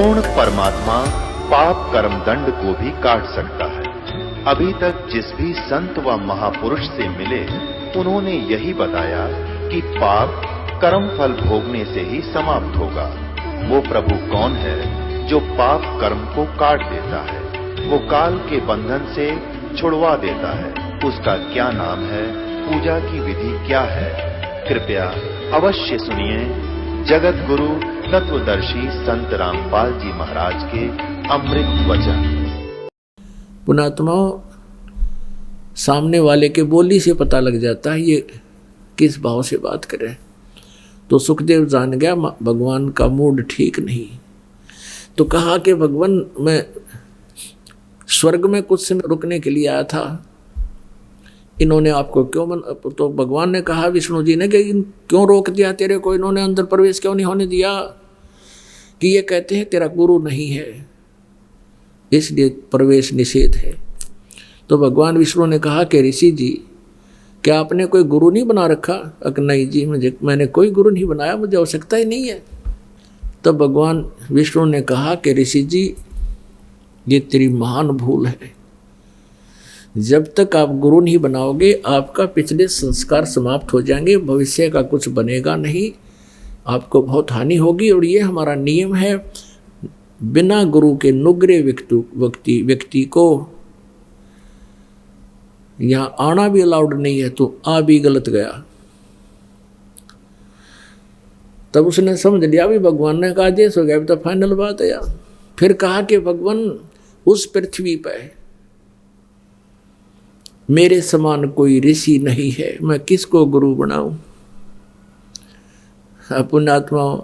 पूर्ण परमात्मा पाप कर्म दंड को भी काट सकता है। अभी तक जिस भी संत व महापुरुष से मिले उन्होंने यही बताया कि पाप कर्म फल भोगने से ही समाप्त होगा। वो प्रभु कौन है जो पाप कर्म को काट देता है, वो काल के बंधन से छुड़वा देता है। उसका क्या नाम है, पूजा की विधि क्या है? कृपया अवश्य सुनिए जगत गुरु तत्वदर्शी संत रामपाल जी महाराज के अमृत वचन। पुणात्माओं, सामने वाले के बोली से पता लग जाता है ये किस भाव से बात करे। तो सुखदेव जान गया भगवान का मूड ठीक नहीं। तो कहा कि भगवान, मैं स्वर्ग में कुछ समय रुकने के लिए आया था, इन्होंने आपको क्यों तो भगवान ने कहा विष्णु जी ने कि क्यों रोक दिया तेरे को, इन्होंने अंदर प्रवेश क्यों नहीं होने दिया? कि ये कहते हैं तेरा गुरु नहीं है, इसलिए प्रवेश निषेध है। तो भगवान विष्णु ने कहा कि ऋषि जी, क्या आपने कोई गुरु नहीं बना रखा? नहीं जी, मैंने कोई गुरु नहीं बनाया, मुझे आवश्यकता ही नहीं है। तब भगवान विष्णु ने कहा कि ऋषि जी, ये तेरी महान भूल है। जब तक आप गुरु नहीं बनाओगे आपका पिछले संस्कार समाप्त हो जाएंगे, भविष्य का कुछ बनेगा नहीं, आपको बहुत हानि होगी। और ये हमारा नियम है, बिना गुरु के नुग्रे व्यक्ति को यहाँ आना भी अलाउड नहीं है, तो आ भी गलत गया। तब उसने समझ लिया भी भगवान ने कहा आदेश हो गया, तो फाइनल बात है यार। फिर कहा कि भगवान, उस पृथ्वी पर मेरे समान कोई ऋषि नहीं है, मैं किसको गुरु बनाऊं? पुण्यात्माओं,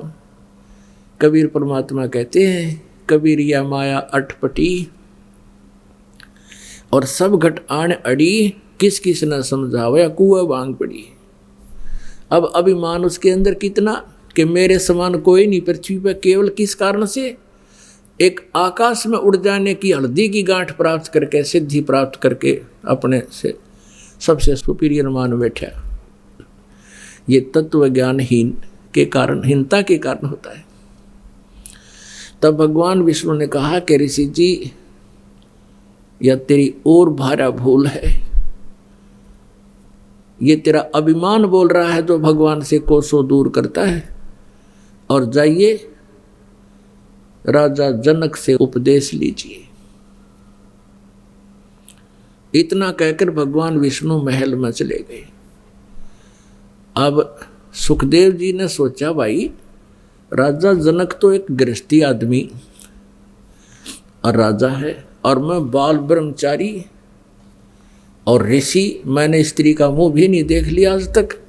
कबीर परमात्मा कहते हैं, कबीर या माया अटपटी और सब घट आण अड़ी, किस किस न समझावे कुआ भांग पड़ी। अब अभिमान उसके अंदर कितना कि मेरे समान कोई नहीं पृथ्वी पर, केवल किस कारण से? एक आकाश में उड़ जाने की हल्दी की गांठ प्राप्त करके, सिद्धि प्राप्त करके अपने से सबसे सुपीरियर मान बैठा। ये तत्व ज्ञानहीन के कारण, हीनता के कारण होता है। तब भगवान विष्णु ने कहा कि ऋषि जी, यह तेरी और भारा भूल है। ये तेरा अभिमान बोल रहा है जो भगवान से कोसों दूर करता है। और जाइए राजा जनक से उपदेश लीजिए। इतना कहकर भगवान विष्णु महल में चले गए। अब सुखदेव जी ने सोचा, भाई राजा जनक तो एक गृहस्थी आदमी और राजा है, और मैं बाल ब्रह्मचारी और ऋषि, मैंने स्त्री का मुंह भी नहीं देख लिया आज तक,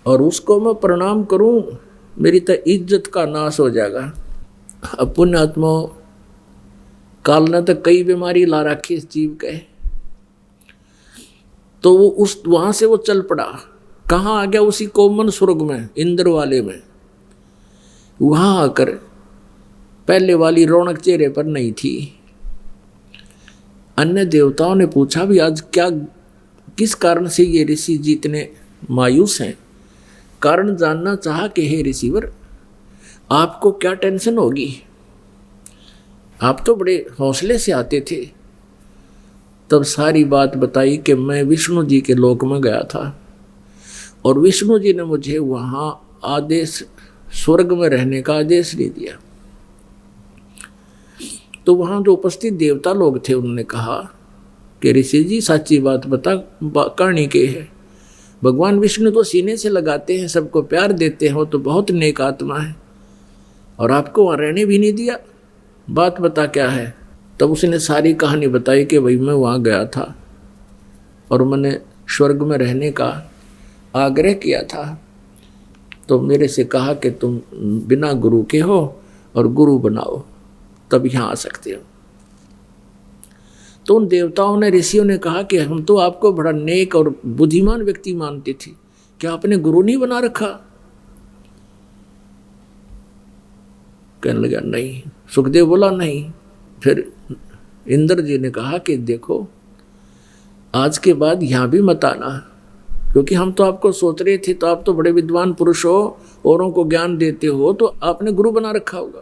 और उसको मैं प्रणाम करूं, मेरी तो इज्जत का नाश हो जाएगा। अब पुण्यात्माओं, काल ने तो कई बीमारी ला रखी इस जीव के। तो वो उस वहां से वो चल पड़ा, कहाँ आ गया? उसी कोमन स्वर्ग में, इंद्र वाले में। वहां आकर पहले वाली रौनक चेहरे पर नहीं थी। अन्य देवताओं ने पूछा भी आज क्या, किस कारण से ये ऋषि जी इतने मायूस हैं? कारण जानना चाहा कि हे ऋषिवर, आपको क्या टेंशन होगी? आप तो बड़े हौसले से आते थे। तब सारी बात बताई कि मैं विष्णु जी के लोक में गया था और विष्णु जी ने मुझे वहाँ आदेश, स्वर्ग में रहने का आदेश दे दिया। तो वहाँ जो उपस्थित देवता लोग थे उन्होंने कहा कि ऋषि जी सच्ची बात बता, कहानी के है। भगवान विष्णु तो सीने से लगाते हैं, सबको प्यार देते हैं, वो तो बहुत नेक आत्मा है, और आपको वहाँ रहने भी नहीं दिया, बात बता क्या है? तब उसने सारी कहानी बताई कि भाई मैं वहाँ गया था और मैंने स्वर्ग में रहने का आग्रह किया था, तो मेरे से कहा कि तुम बिना गुरु के हो और गुरु बनाओ, तब यहाँ आ सकते हो। तो उन देवताओं ने, ऋषियों ने कहा कि हम तो आपको बड़ा नेक और बुद्धिमान व्यक्ति मानते थे, क्या आपने गुरु नहीं बना रखा? कहने लगा नहीं। सुखदेव बोला नहीं। फिर इंद्र जी ने कहा कि देखो, आज के बाद यहाँ भी मत आना, क्योंकि हम तो आपको सोच रहे थे, तो आप तो बड़े विद्वान पुरुष हो, औरों को ज्ञान देते हो, तो आपने गुरु बना रखा होगा।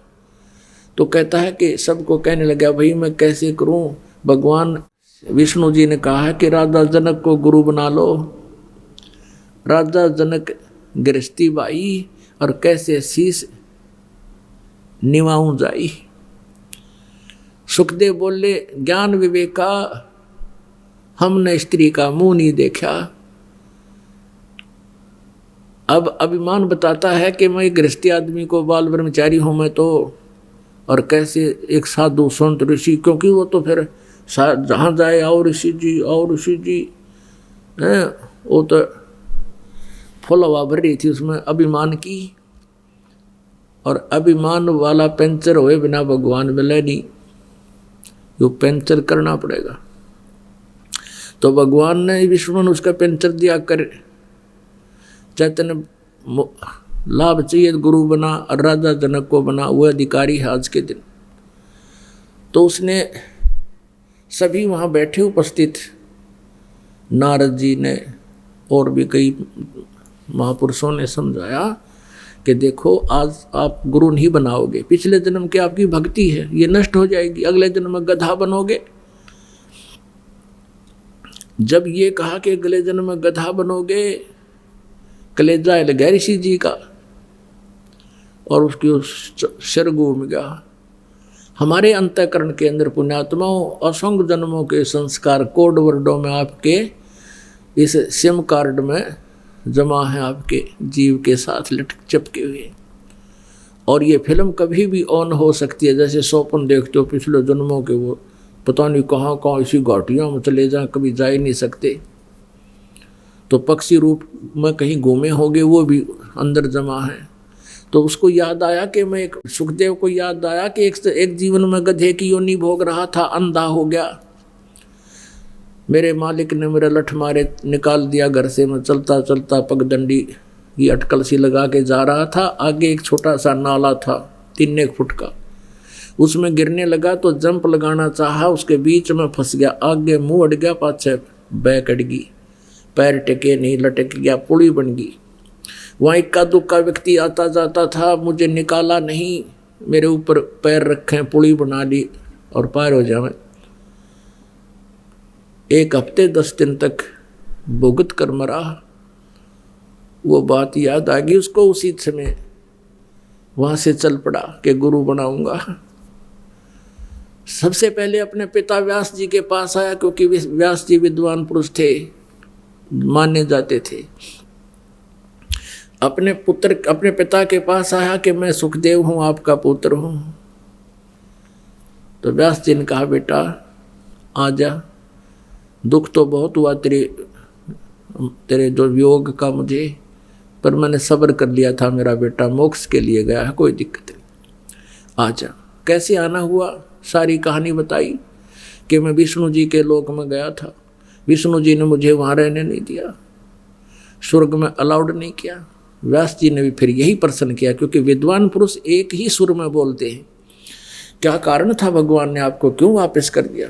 तो कहता है कि सबको कहने लगा भाई मैं कैसे करूं। भगवान विष्णु जी ने कहा है कि राजा जनक को गुरु बना लो। राजा जनक गृहस्थी बाई और कैसे शीश निवाऊं जाई। सुखदेव बोले ज्ञान विवेका हमने स्त्री का मुंह नहीं देखा। अब अभिमान बताता है कि मैं गृहस्थी आदमी को बाल ब्रह्मचारी हूं मैं तो, और कैसे एक साधु संत ऋषि, क्योंकि वो तो फिर जहां जाए आओ ऋषि जी आओ ऋषि जी है, वो तो फुल हवा भर रही थी उसमें अभिमान की। और अभिमान वाला पंचर हुए बिना भगवान मिले नहीं, जो पंचर करना पड़ेगा। तो भगवान ने विष्णु ने उसका पंचर दिया कर। चैतन्य लाभ चाहिए गुरु बना और राजा जनक को बना, वो अधिकारी है आज के दिन। तो उसने सभी वहाँ बैठे उपस्थित नारद जी ने और भी कई महापुरुषों ने समझाया कि देखो आज आप गुरु नहीं बनाओगे, पिछले जन्म की आपकी भक्ति है ये नष्ट हो जाएगी, अगले जन्म में गधा बनोगे। जब ये कहा कि अगले जन्म में गधा बनोगे, कलेजा हिल गया ऋषि जी का और उसकी सिर घूम गया। हमारे अंतःकरण के अंदर पुण्यात्माओं असंख्य जन्मों के संस्कार कोड वर्डों में आपके इस सिम कार्ड में जमा है, आपके जीव के साथ लटक चिपके हुए। और ये फिल्म कभी भी ऑन हो सकती है, जैसे स्वप्न देखते हो पिछले जन्मों के, वो पता नहीं कहाँ कहाँ इसी घाटियों में चले जाएं, कभी जा ही नहीं सकते। तो पक्षी रूप में कहीं घूमे होंगे, वो भी अंदर जमा है। तो उसको याद आया कि मैं एक सुखदेव को याद आया कि एक जीवन में गधे की योनि भोग रहा था, अंधा हो गया। मेरे मालिक ने मेरा लठ मारे निकाल दिया घर से। मैं चलता चलता पगडंडी की अटकल सी लगा के जा रहा था। आगे एक छोटा सा नाला था 3 फुट का, उसमें गिरने लगा तो जंप लगाना चाहा, उसके बीच में फंस गया। आगे मुंह अड़ गया, पाछे बैक अड़ गई, पैर टिके नहीं, लटक गया, पुड़ी बन गई। वहाँ इक्का दुक्का व्यक्ति आता जाता था, मुझे निकाला नहीं, मेरे ऊपर पैर रखे, पुड़ी बना ली और पार हो जाए। 1 हफ्ते 10 दिन तक भुगत कर मरा। वो बात याद आ गई उसको, उसी समय वहाँ से चल पड़ा कि गुरु बनाऊंगा। सबसे पहले अपने पिता व्यास जी के पास आया, क्योंकि व्यास जी विद्वान पुरुष थे, माने जाते थे। अपने पिता के पास आया कि मैं सुखदेव हूँ, आपका पुत्र हूँ। तो व्यास जी ने कहा बेटा आ जा, दुख तो बहुत हुआ तेरे जो वियोग का मुझे, पर मैंने सब्र कर लिया था। मेरा बेटा मोक्ष के लिए गया है, कोई दिक्कत नहीं, आ जा। कैसे आना हुआ सारी कहानी बताई कि मैं विष्णु जी के लोक में गया था, विष्णु जी ने मुझे वहाँ रहने नहीं दिया, स्वर्ग में अलाउड नहीं किया। व्यास जी ने भी फिर यही प्रश्न किया, क्योंकि विद्वान पुरुष एक ही सुर में बोलते हैं। क्या कारण था, भगवान ने आपको क्यों वापस कर दिया?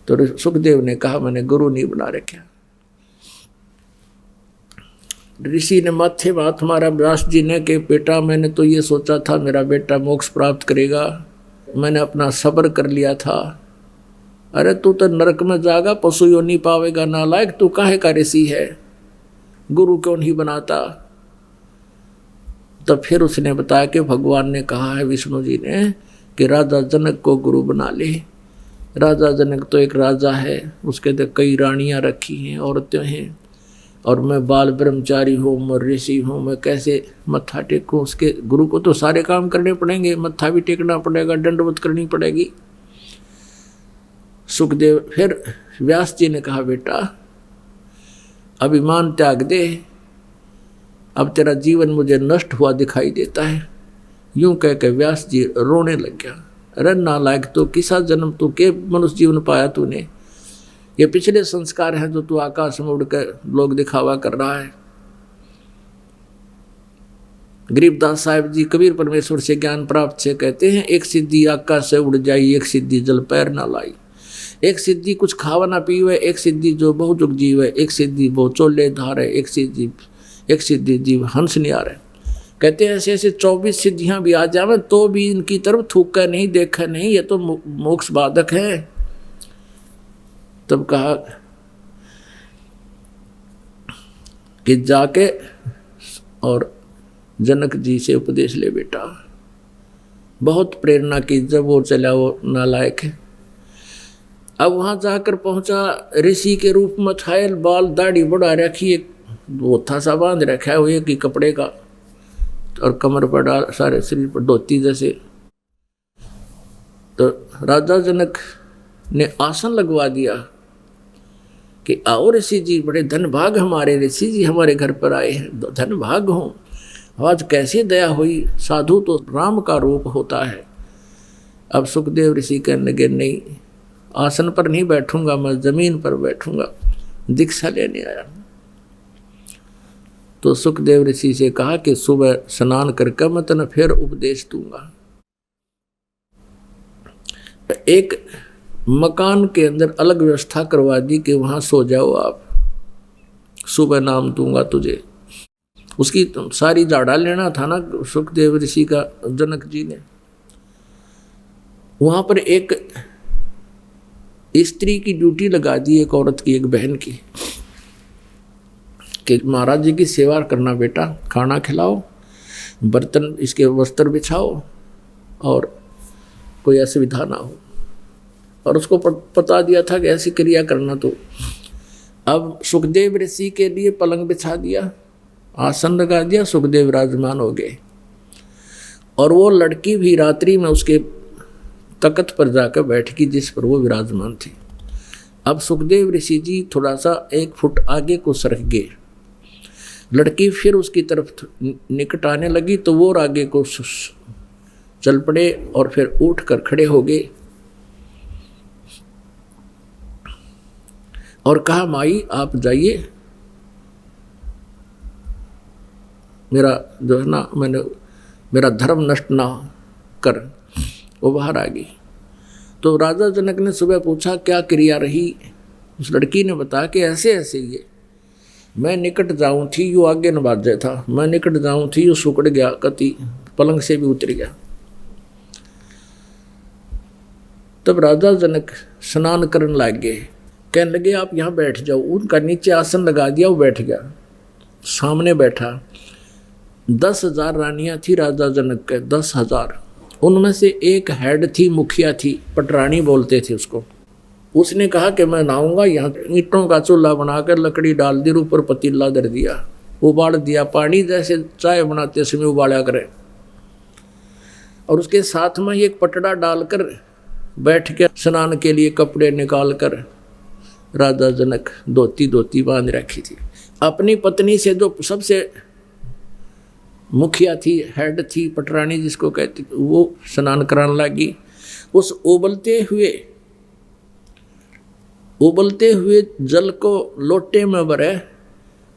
तो सुखदेव ने कहा मैंने गुरु नहीं बना रखा। ऋषि ने माथे हाथ मारा व्यास जी ने कि बेटा मैंने तो ये सोचा था मेरा बेटा मोक्ष प्राप्त करेगा, मैंने अपना सब्र कर लिया था। अरे तू तो नरक में जाएगा, पशु योनि पावेगा, नालायक, तू काहे का ऋषि है, गुरु क्यों नहीं बनाता? तो फिर उसने बताया कि भगवान ने कहा है विष्णु जी ने कि राजा जनक को गुरु बना ले। राजा जनक तो एक राजा है, उसके तो कई रानियां रखी हैं, औरतें हैं, और मैं बाल ब्रह्मचारी हूँ, मैं ऋषि हूँ, मैं कैसे मत्था टेकूँ? उसके गुरु को तो सारे काम करने पड़ेंगे, मत्था भी टेकना पड़ेगा, दंडवत करनी पड़ेगी। सुखदेव फिर व्यास जी ने कहा बेटा अभिमान त्याग दे, अब तेरा जीवन मुझे नष्ट हुआ दिखाई देता है। यूं कह के व्यास जी रोने लग गया। अरे नालायक, तो किसा जन्म तू के मनुष्य जीवन पाया तूने? ये पिछले संस्कार हैं जो तू आकाश में उड़कर लोग दिखावा कर रहा है। गरीबदास साहिब जी कबीर परमेश्वर से ज्ञान प्राप्त से कहते हैं, एक सिद्धि आकाश से उड़ जाई, एक सिद्धि जल पैर ना लाई। एक सिद्धि कुछ खावा ना पीवे, एक सिद्धि जो बहु जुग जीवे, एक सिद्धि बहु चोले धारे, एक सिद्धि जीव हंस निहारे। कहते हैं ऐसे ऐसे 24 सिद्धियां भी आ जावे तो भी इनकी तरफ थूका नहीं, देखा नहीं, ये तो मोक्ष बाधक है। तब कहा कि जाके और जनक जी से उपदेश ले बेटा। बहुत प्रेरणा की, जब वो चला वो नालायक है। अब वहां जाकर पहुंचा, ऋषि के रूप में छायल, बाल दाढ़ी बढ़ा रखी, एक बोथा सा बांध रखा है वो एक ही कपड़े का, और कमर पर डाल, सारे शरीर पर धोती जैसे। तो राजा जनक ने आसन लगवा दिया कि आओ ऋषि जी, बड़े धन भाग हमारे, ऋषि जी हमारे घर पर आए हैं, धन भाग हो। आज कैसी दया हुई, साधु तो राम का रूप होता है। अब सुखदेव ऋषि कहने लगे नहीं, आसन पर नहीं बैठूंगा, मैं जमीन पर बैठूंगा, दीक्षा लेने आया। तो सुखदेव ऋषि से कहा कि सुबह स्नान करके मैं तने फिर उपदेश दूंगा। एक मकान के अंदर अलग व्यवस्था करवा दी कि वहां सो जाओ आप, सुबह नाम दूंगा तुझे। उसकी सारी झाड़ा लेना था ना सुखदेव ऋषि का, जनक जी ने। वहां पर एक स्त्री की ड्यूटी लगा दी, एक औरत की, एक बहन की, कि महाराज जी की सेवा करना बेटा, खाना खिलाओ, बर्तन इसके वस्त्र बिछाओ और कोई असुविधा ना हो। और उसको पता दिया था कि ऐसी क्रिया करना। तो अब सुखदेव ऋषि के लिए पलंग बिछा दिया, आसन लगा दिया, सुखदेव विराजमान हो गए। और वो लड़की भी रात्रि में उसके तख्त पर जाकर बैठ गई जिस पर वो विराजमान थी। अब सुखदेव ऋषि जी थोड़ा सा 1 फुट आगे को सरक गए, लड़की फिर उसकी तरफ निकट आने लगी तो वो आगे को चल पड़े और फिर उठ कर खड़े हो गए और कहा माई आप जाइए, मेरा जो है ना, मैंने मेरा धर्म नष्ट ना कर। वो बाहर आ गई। तो राजा जनक ने सुबह पूछा क्या क्रिया रही। उस लड़की ने बताया कि ऐसे ऐसे ये, मैं निकट जाऊं थी यू आगे न बाजे था, मैं निकट जाऊं थी यू सुकड़ गया, कति पलंग से भी उतर गया। तब राजा जनक स्नान करने लग गए, कहने लगे आप यहाँ बैठ जाओ। उनका नीचे आसन लगा दिया, वो बैठ गया, सामने बैठा। 10,000 रानियां थी राजा जनक के, 10,000। उनमें से एक हेड थी, मुखिया थी, पटरानी बोलते थे उसको। उसने कहा कि मैं नहाऊंगा, यहाँ ईंटों का चूल्हा बनाकर लकड़ी डाल दी, ऊपर पतीला धर दिया, उबाल दिया, पानी जैसे चाय बनाते समय उबाला करें। और उसके साथ में एक पटड़ा डालकर बैठ के स्नान के लिए कपड़े निकाल कर राजा जनक धोती बांध रखी थी। अपनी पत्नी से जो सबसे मुखिया थी, हेड थी, पटरानी जिसको कहती, वो स्नान कराने लगी। उस उबलते हुए जल को लोटे में भरे,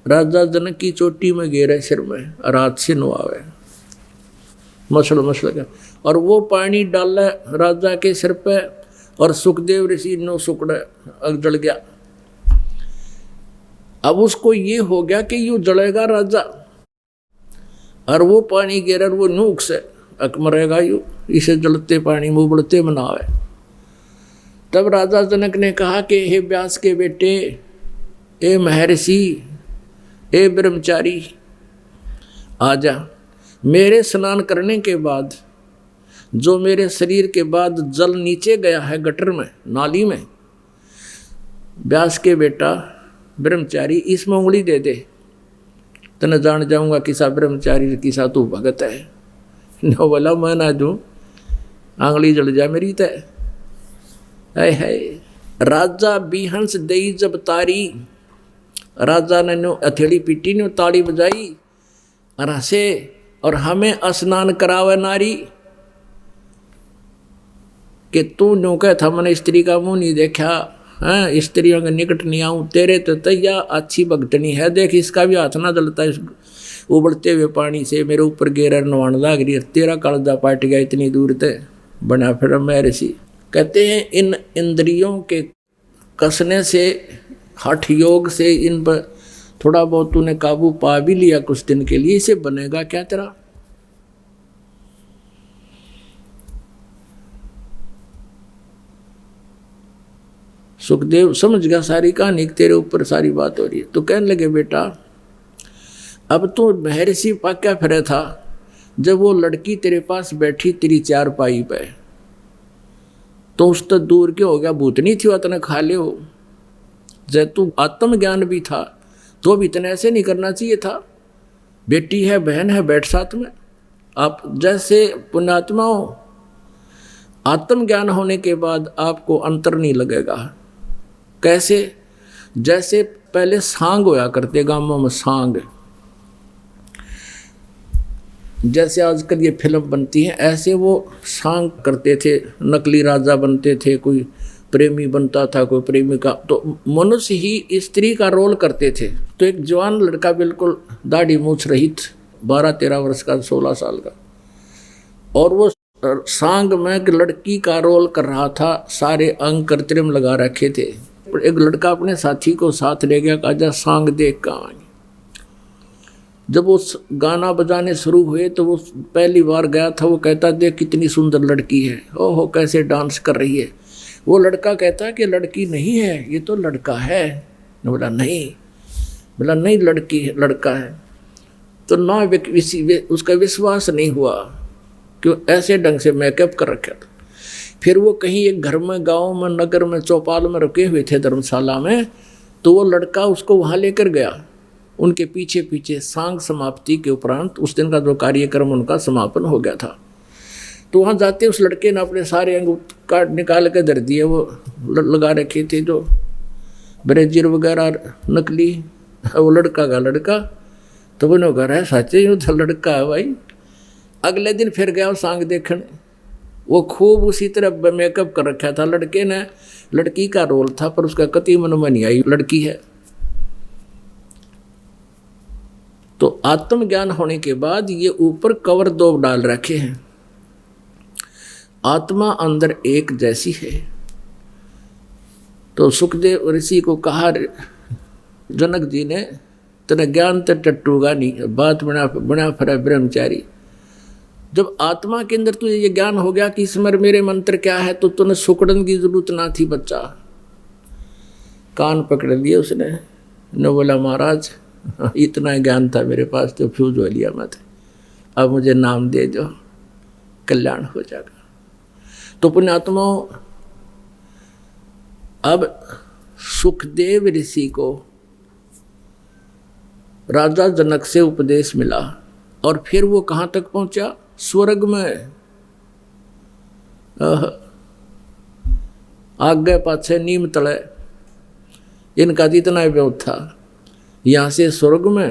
राजा जनक की चोटी में गेरे सिर में, रात से नुआवे मसल का, और वो पानी डाला राजा के सिर पे, और सुखदेव ऋषि नो सुकड़ा जल गया। अब उसको ये हो गया कि यूं जलेगा राजा, और वो पानी गिर वो नूक से मरेगा यू, इसे जलते पानी मुँह उबलते बनावे। तब राजा जनक ने कहा कि हे व्यास के बेटे, ए महर्षि, ए ब्रह्मचारी, आजा। मेरे स्नान करने के बाद जो मेरे शरीर के बाद जल नीचे गया है गटर में, नाली में, व्यास के बेटा ब्रह्मचारी, इसमें उंगली दे दे, तने जान जाऊंगा किसा ब्रह्मचारी किसा तू भगत है। नो बोला मैं ना दूं, आंगली जल जा मेरी तय। है राजा बिहंस दई जब तारी, राजा ने नो हथेली पीटी नो ताड़ी बजाई और हंसे, और हमें स्नान करावे नारी कि तू नो कह था मैंने स्त्री का मुंह नहीं देखा, हाँ स्त्रियों के निकट नहीं आऊं, तेरे तो तैया अच्छी भगतनी है, देख इसका भी हाथ ना जलता इस उबलते हुए पानी से, मेरे ऊपर गेरा नवान लाग रही है, तेरा कालजा पाट गया इतनी दूर ते बना। फिर मैं ऋषि कहते हैं इन इंद्रियों के कसने से, हठ योग से इन पर थोड़ा बहुत तूने काबू पा भी लिया कुछ दिन के लिए, इसे बनेगा क्या तेरा? सुखदेव समझ गया सारी कहानी, तेरे ऊपर सारी बात हो रही है। तो कहने लगे बेटा अब तो महर्षि पाक्या फिरे था, जब वो लड़की तेरे पास बैठी तेरी चारपाई पे, तो उस तक दूर क्यों हो गया? भूतनी थी वह खा ले हो। जब तू आत्मज्ञान भी था तो भी इतने ऐसे नहीं करना चाहिए था। बेटी है, बहन है, बैठ साथ में। आप जैसे पुण्यात्माओं, आत्मज्ञान होने के बाद आपको अंतर नहीं लगेगा। कैसे? जैसे पहले सांग होया करते गांवों में, सांग, जैसे आजकल ये फिल्म बनती है, ऐसे वो सांग करते थे, नकली राजा बनते थे, कोई प्रेमी बनता था, कोई प्रेमिका। तो मनुष्य ही स्त्री का रोल करते थे। तो एक जवान लड़का बिल्कुल दाढ़ी मूछ रहित, 12-13 वर्ष का, 16 साल का, और वो सांग में एक लड़की का रोल कर रहा था। सारे अंग कृत्रिम लगा रखे थे। एक लड़का अपने साथी को साथ ले गया, कहा जा सांग देख का आएंगे। जब वो गाना बजाने शुरू हुए तो वो पहली बार गया था, वो कहता देख कितनी सुंदर लड़की है, ओहो कैसे डांस कर रही है। वो लड़का कहता कि लड़की नहीं है, ये तो लड़का है। बोला नहीं लड़की है, लड़का है। तो ना उसका विश्वास नहीं हुआ, क्यों ऐसे ढंग से मेकअप कर रखा था। फिर वो कहीं एक घर में, गांव में, नगर में, चौपाल में रुके हुए थे, धर्मशाला में। तो वो लड़का उसको वहाँ लेकर गया। उनके पीछे पीछे सांग समाप्ति के उपरांत उस दिन का जो कार्यक्रम उनका समापन हो गया था। तो वहाँ जाते उस लड़के ने अपने सारे अंग काट निकाल के धर दिए। वो लगा रखे थे जो ब्रेजियर वगैरह नकली, वो लड़का का लड़का। तो वो नो घर है सच्चे यूँ था, लड़का है भाई। अगले दिन फिर गया वो सांग देखने, वो खूब उसी तरह मेकअप कर रखा था। लड़के ने लड़की का रोल था, पर उसका कति मन में नहीं आई लड़की है। तो आत्मज्ञान होने के बाद ये ऊपर कवर 2 डाल रखे हैं। आत्मा अंदर एक जैसी है। तो सुखदेव ऋषि को कहा जनक जी ने, तेरा ज्ञान तो टट्टूगा नहीं, बात बना फिरा ब्रह्मचारी। जब आत्मा के अंदर तुझे ये ज्ञान हो गया कि स्मर मेरे मंत्र क्या है, तो तूने सुकड़न की जरूरत ना थी बच्चा। कान पकड़ लिए उसने, न बोला महाराज इतना ज्ञान था मेरे पास तो फ्यूज हो लिया मत, अब मुझे नाम दे दो, कल्याण हो जाएगा। तो पुण्यात्माओं, अब सुखदेव ऋषि को राजा जनक से उपदेश मिला, और फिर वो कहाँ तक पहुंचा? स्वर्ग में। आगे पाछे नीम तले इनका इतना विरोध था। यहाँ से स्वर्ग में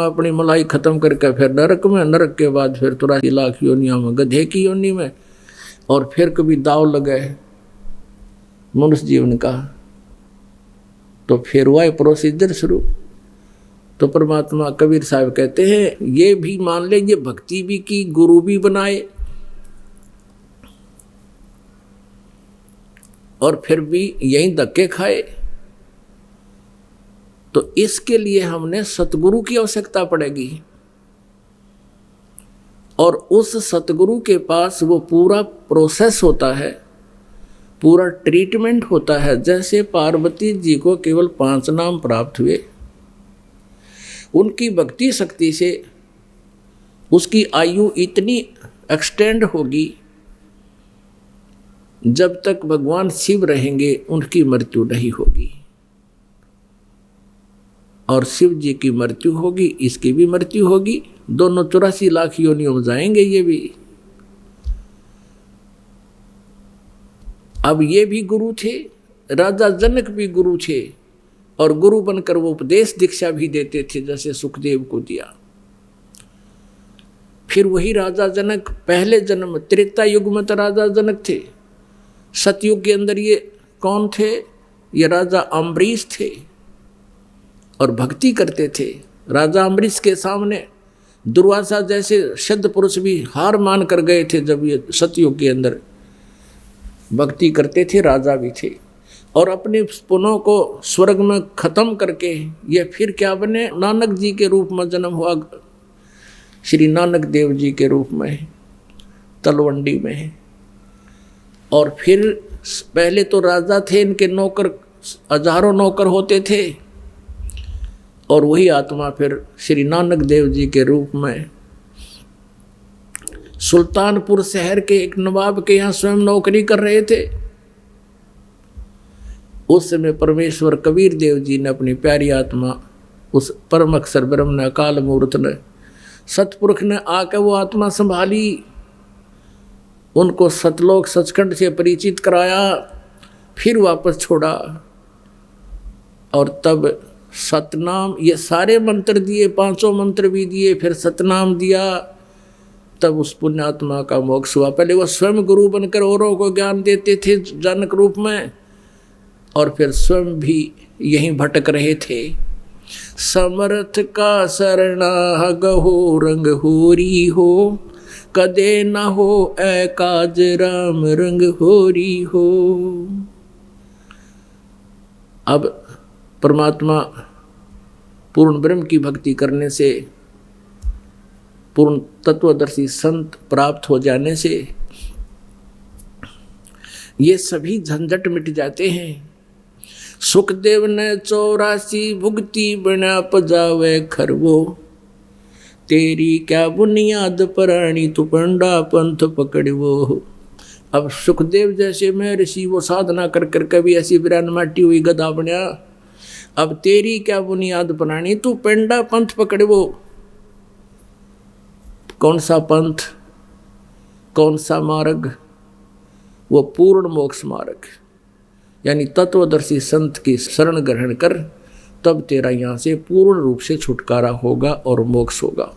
अपनी मलाई खत्म करके फिर नरक में, नरक के बाद फिर 83 लाख योनियों में, गधे की योनि में, और फिर कभी दाव लगे मनुष्य जीवन का, तो फिर हुआ प्रोसीजर शुरू। तो परमात्मा कबीर साहब कहते हैं ये भी मान ले, ये भक्ति भी की, गुरु भी बनाए, और फिर भी यही धक्के खाए। तो इसके लिए हमने सतगुरु की आवश्यकता पड़ेगी, और उस सतगुरु के पास वो पूरा प्रोसेस होता है, पूरा ट्रीटमेंट होता है। जैसे पार्वती जी को केवल 5 नाम प्राप्त हुए, उनकी भक्ति शक्ति से उसकी आयु इतनी एक्सटेंड होगी, जब तक भगवान शिव रहेंगे उनकी मृत्यु नहीं होगी, और शिव जी की मृत्यु होगी, इसकी भी मृत्यु होगी, दोनों 84 लाख योनियों में जाएंगे ये भी। अब ये भी गुरु थे, राजा जनक भी गुरु थे, और गुरु बनकर वो उपदेश दीक्षा भी देते थे, जैसे सुखदेव को दिया। फिर वही राजा जनक पहले जन्म त्रेता युग में तो राजा जनक थे। सतयुग के अंदर ये कौन थे? ये राजा अम्बरीश थे, और भक्ति करते थे। राजा अम्बरीश के सामने दुर्वासा जैसे सिद्ध पुरुष भी हार मान कर गए थे। जब ये सतयुग के अंदर भक्ति करते थे, राजा भी थे, और अपने पुनों को स्वर्ग में खत्म करके ये फिर क्या बने? नानक जी के रूप में जन्म हुआ, श्री नानक देव जी के रूप में तलवंडी में। और फिर पहले तो राजा थे, इनके नौकर हजारों नौकर होते थे, और वही आत्मा फिर श्री नानक देव जी के रूप में सुल्तानपुर शहर के एक नवाब के यहाँ स्वयं नौकरी कर रहे थे। उस समय परमेश्वर कबीर देव जी ने अपनी प्यारी आत्मा उस परम अक्षर ब्रह्म ने, अकाल मूर्त ने, सतपुरुष ने आकर वो आत्मा संभाली, उनको सतलोक सचखंड से परिचित कराया, फिर वापस छोड़ा, और तब सतनाम ये सारे मंत्र दिए, 500 मंत्र भी दिए, फिर सतनाम दिया, तब उस पुण्यात्मा का मोक्ष हुआ। पहले वो स्वयं गुरु बनकर औरों को ज्ञान देते थे जनक रूप में, और फिर स्वयं भी यहीं भटक रहे थे। समर्थ का शरणा गहो रंग होरी हो, कदे न हो ऐ काज राम रंग होरी हो। अब परमात्मा पूर्ण ब्रह्म की भक्ति करने से, पूर्ण तत्वदर्शी संत प्राप्त हो जाने से ये सभी झंझट मिट जाते हैं। सुखदेव ने 84 भुगती बना पजावे खरवो, तेरी क्या बुनियाद पराणी तू पंडा पंथ पकड़वो। अब सुखदेव जैसे महर्षि वो साधना कर कर कभी ऐसी बिरान माटी हुई गधा बना, अब तेरी क्या बुनियाद पराणी तू पंडा पंथ पकड़वो। कौन सा पंथ, कौन सा मार्ग? वो पूर्ण मोक्ष मार्ग, यानी तत्वदर्शी संत की शरण ग्रहण कर, तब तेरा यहाँ से पूर्ण रूप से छुटकारा होगा और मोक्ष होगा।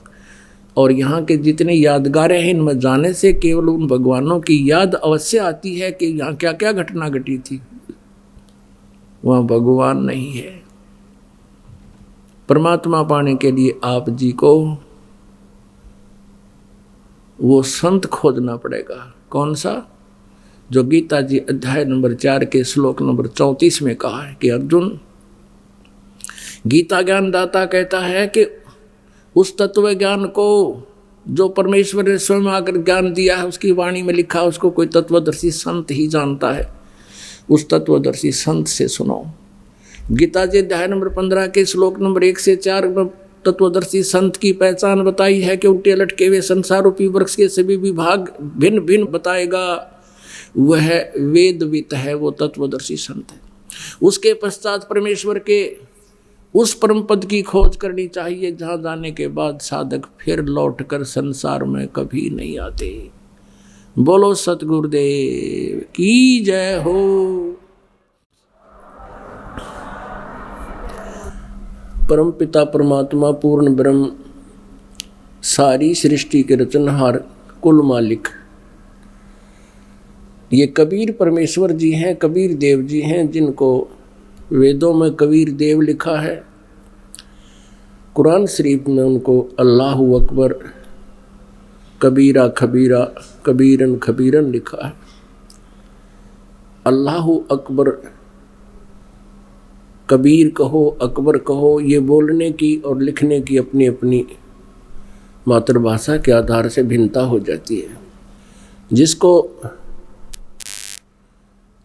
और यहाँ के जितने यादगारें हैं, इनमें जाने से केवल उन भगवानों की याद अवश्य आती है कि यहाँ क्या क्या घटना घटी थी, वहाँ भगवान नहीं है। परमात्मा पाने के लिए आप जी को वो संत खोजना पड़ेगा। कौन सा? जो गीता जी अध्याय नंबर 4 के श्लोक नंबर 34 में कहा है कि अर्जुन, गीता ज्ञानदाता कहता है कि उस तत्व ज्ञान को जो परमेश्वर ने स्वयं आकर ज्ञान दिया है, उसकी वाणी में लिखा, उसको कोई तत्वदर्शी संत ही जानता है। उस तत्वदर्शी संत से सुनो। गीता जी अध्याय नंबर 15 के श्लोक नंबर 1 से 4 में तत्वदर्शी संत की पहचान बताई है कि उल्टे लटके हुए संसार रूपी वृक्ष के सभी विभाग भिन्न भिन्न बताएगा, वह वेदवित है, वो तत्वदर्शी संत है। उसके पश्चात परमेश्वर के उस परम पद की खोज करनी चाहिए, जहाँ जाने के बाद साधक फिर लौटकर संसार में कभी नहीं आते। बोलो सतगुरुदेव की जय हो। परम पिता परमात्मा पूर्ण ब्रह्म, सारी सृष्टि के रचनहार, कुल मालिक, ये कबीर परमेश्वर जी हैं, कबीर देव जी हैं, जिनको वेदों में कबीर देव लिखा है। कुरान शरीफ में उनको अल्लाहु अकबर, कबीरा खबीरा, कबीरन खबीरन लिखा है। अल्लाहु अकबर, कबीर कहो, अकबर कहो, ये बोलने की और लिखने की अपनी अपनी मातृभाषा के आधार से भिन्नता हो जाती है। जिसको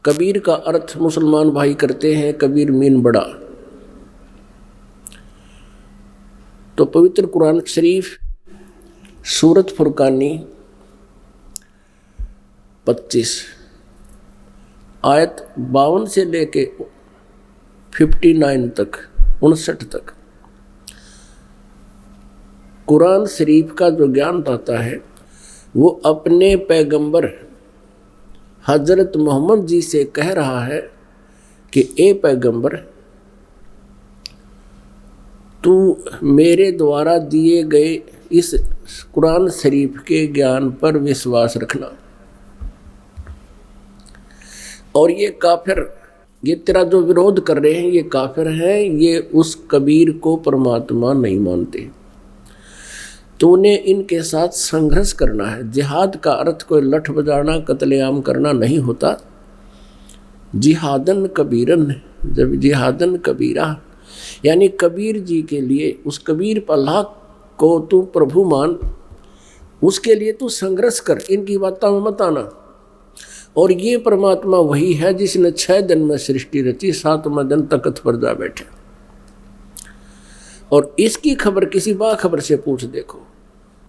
कबीर का अर्थ मुसलमान भाई करते हैं कबीर मीन बड़ा, तो पवित्र कुरान शरीफ सूरत फुरकानी 25 आयत 52 से लेके 59 तक 59 तक कुरान शरीफ का जो ज्ञान पाता है, वो अपने पैगंबर हजरत मोहम्मद जी से कह रहा है कि ए पैगंबर, तू मेरे द्वारा दिए गए इस कुरान शरीफ के ज्ञान पर विश्वास रखना। और ये काफिर, ये तेरा जो विरोध कर रहे हैं, ये काफिर हैं, ये उस कबीर को परमात्मा नहीं मानते। तूने इनके साथ संघर्ष करना है। जिहाद का अर्थ कोई लठ बजाना, कत्लेआम करना नहीं होता। जिहादन कबीरन, जब जिहादन कबीरा, यानी कबीर जी के लिए, उस कबीर अल्लाह को तू प्रभु मान, उसके लिए तू संघर्ष कर, इनकी बातों में मत आना। और ये परमात्मा वही है जिसने 6 दिन में सृष्टि रची, 7वें दिन तख्त पर जा बैठे। और इसकी खबर किसी बाखबर से पूछ देखो,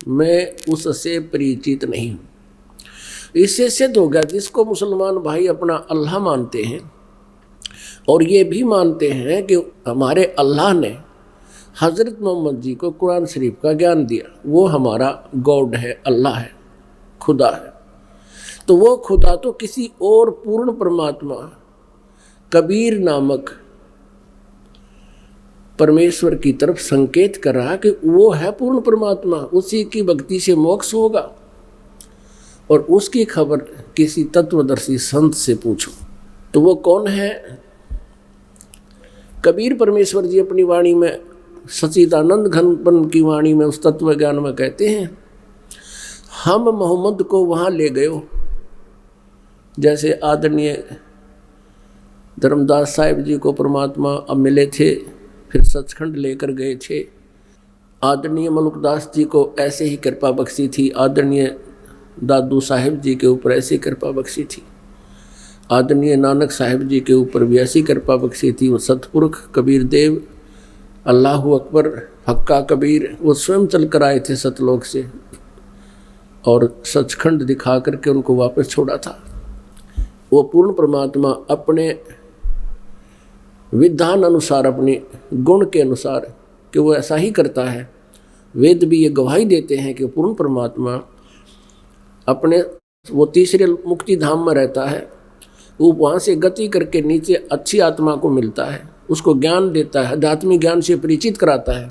मैं उससे परिचित नहीं हूं। इससे सिद्ध हो गया जिसको मुसलमान भाई अपना अल्लाह मानते हैं और ये भी मानते हैं कि हमारे अल्लाह ने हज़रत मोहम्मद जी को कुरान शरीफ का ज्ञान दिया, वो हमारा गॉड है, अल्लाह है, खुदा है। तो वो खुदा तो किसी और पूर्ण परमात्मा कबीर नामक परमेश्वर की तरफ संकेत कर रहा कि वो है पूर्ण परमात्मा, उसी की भक्ति से मोक्ष होगा। और उसकी खबर किसी तत्वदर्शी संत से पूछो तो वो कौन है? कबीर परमेश्वर जी अपनी वाणी में, सच्चिदानंद घनपन की वाणी में, उस तत्व ज्ञान में कहते हैं, हम मोहम्मद को वहाँ ले गए जैसे आदरणीय धर्मदास साहिब जी को परमात्मा अब मिले थे, फिर सचखंड लेकर गए थे। आदरणीय मलुकदास जी को ऐसे ही कृपा बख्शी थी, आदरणीय दादू साहिब जी के ऊपर ऐसी कृपा बख्शी थी, आदरणीय नानक साहिब जी के ऊपर भी ऐसी कृपा बख्शी थी। वो सतपुरुष कबीर देव, अल्लाहु अकबर, हक्का कबीर, वो स्वयं चल कर आए थे सतलोक से और सचखंड दिखा करके उनको वापस छोड़ा था। वो पूर्ण परमात्मा अपने विधान अनुसार, अपने गुण के अनुसार कि वो ऐसा ही करता है, वेद भी ये गवाही देते हैं कि पूर्ण परमात्मा अपने वो तीसरे मुक्ति धाम में रहता है, वो वहाँ से गति करके नीचे अच्छी आत्मा को मिलता है, उसको ज्ञान देता है, आध्यात्मिक ज्ञान से परिचित कराता है।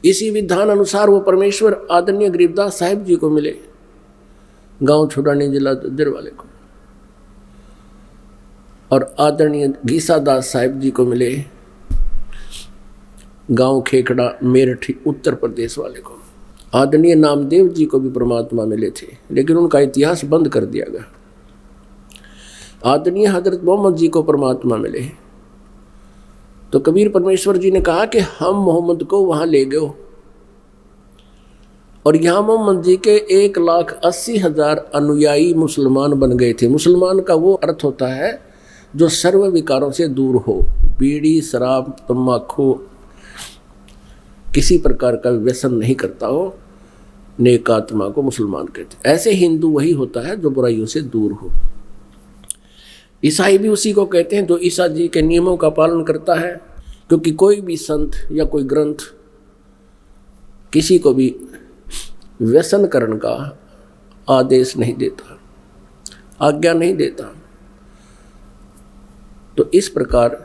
इसी विधान अनुसार वो परमेश्वर आदरणीय गरीबदास साहिब जी को मिले, गांव छुड़ाने जिला दद्दर वाले को, और आदरणीय गीसादास साहिब जी को मिले, गांव खेखड़ा मेरठ उत्तर प्रदेश वाले को। आदरणीय नामदेव जी को भी परमात्मा मिले थे, लेकिन उनका इतिहास बंद कर दिया गया। आदरणीय हजरत मोहम्मद जी को परमात्मा मिले, तो कबीर परमेश्वर जी ने कहा कि हम मोहम्मद को वहां ले गए, और यहाँ मोहम्मद जी के 1,80,000 अनुयायी मुसलमान बन गए थे। मुसलमान का वो अर्थ होता है जो सर्व विकारों से दूर हो, बीड़ी, शराब, तम्बाकू, किसी प्रकार का व्यसन नहीं करता हो, नेक आत्मा को मुसलमान कहते। ऐसे हिंदू वही होता है जो बुराइयों से दूर हो। ईसाई भी उसी को कहते हैं जो ईसा जी के नियमों का पालन करता है, क्योंकि कोई भी संत या कोई ग्रंथ किसी को भी व्यसन करने का आदेश नहीं देता, आज्ञा नहीं देता। तो इस प्रकार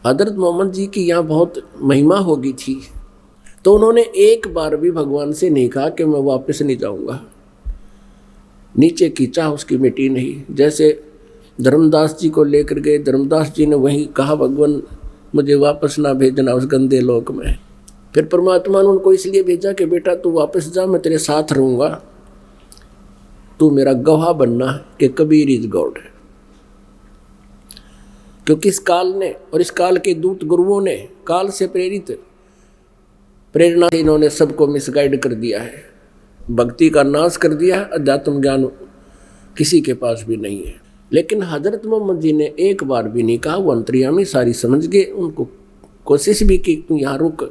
हजरत मोहम्मद जी की यहाँ बहुत महिमा होगी थी, तो उन्होंने एक बार भी भगवान से नहीं कहा कि मैं वापस नहीं जाऊँगा। नीचे की चाह उसकी मिटी नहीं। जैसे धर्मदास जी को लेकर गए, धर्मदास जी ने वही कहा, भगवान मुझे वापस ना भेजना उस गंदे लोक में। फिर परमात्मा ने उनको इसलिए भेजा कि बेटा तू वापस जा, मैं तेरे साथ रहूँगा, तू मेरा गवाह बनना कि कबीर इज गॉड है। क्योंकि इस काल ने और इस काल के दूत गुरुओं ने काल से प्रेरणा से इन्होंने सबको मिसगाइड कर दिया है, भक्ति का नाश कर दिया है, अध्यात्म ज्ञान किसी के पास भी नहीं है। लेकिन हजरत मोहम्मद जी ने एक बार भी नहीं कहा, वो अंतर्यामी सारी समझ गए, उनको कोशिश भी की तू यहाँ रुक,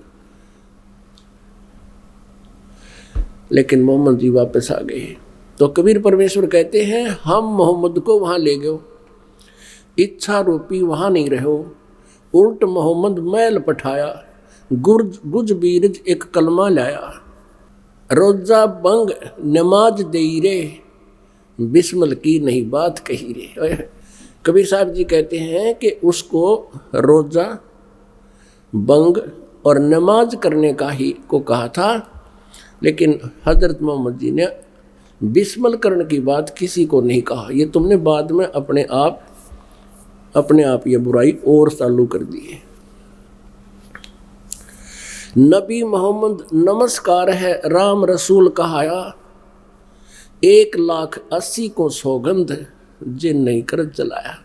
लेकिन मोहम्मद जी वापस आ गए। तो कबीर परमेश्वर कहते हैं हम मोहम्मद को वहाँ ले गए, इच्छा रूपी वहाँ नहीं रहो, उल्ट मोहम्मद मैल पठाया, गुज बीरज एक कलमा लाया, रोजा बंग नमाज दई रे, बिस्मिल की नहीं बात कही रे। कबीर साहब जी कहते हैं कि उसको रोजा बंग और नमाज करने का ही को कहा था, लेकिन हजरत मोहम्मद जी ने बिस्मिल करने की बात किसी को नहीं कहा। ये तुमने बाद में अपने आप ये बुराई और चालू कर दी है। नबी मोहम्मद नमस्कार है राम रसूल कहाया, 1,80,000 को सौगंध जिन नहीं कर जलाया।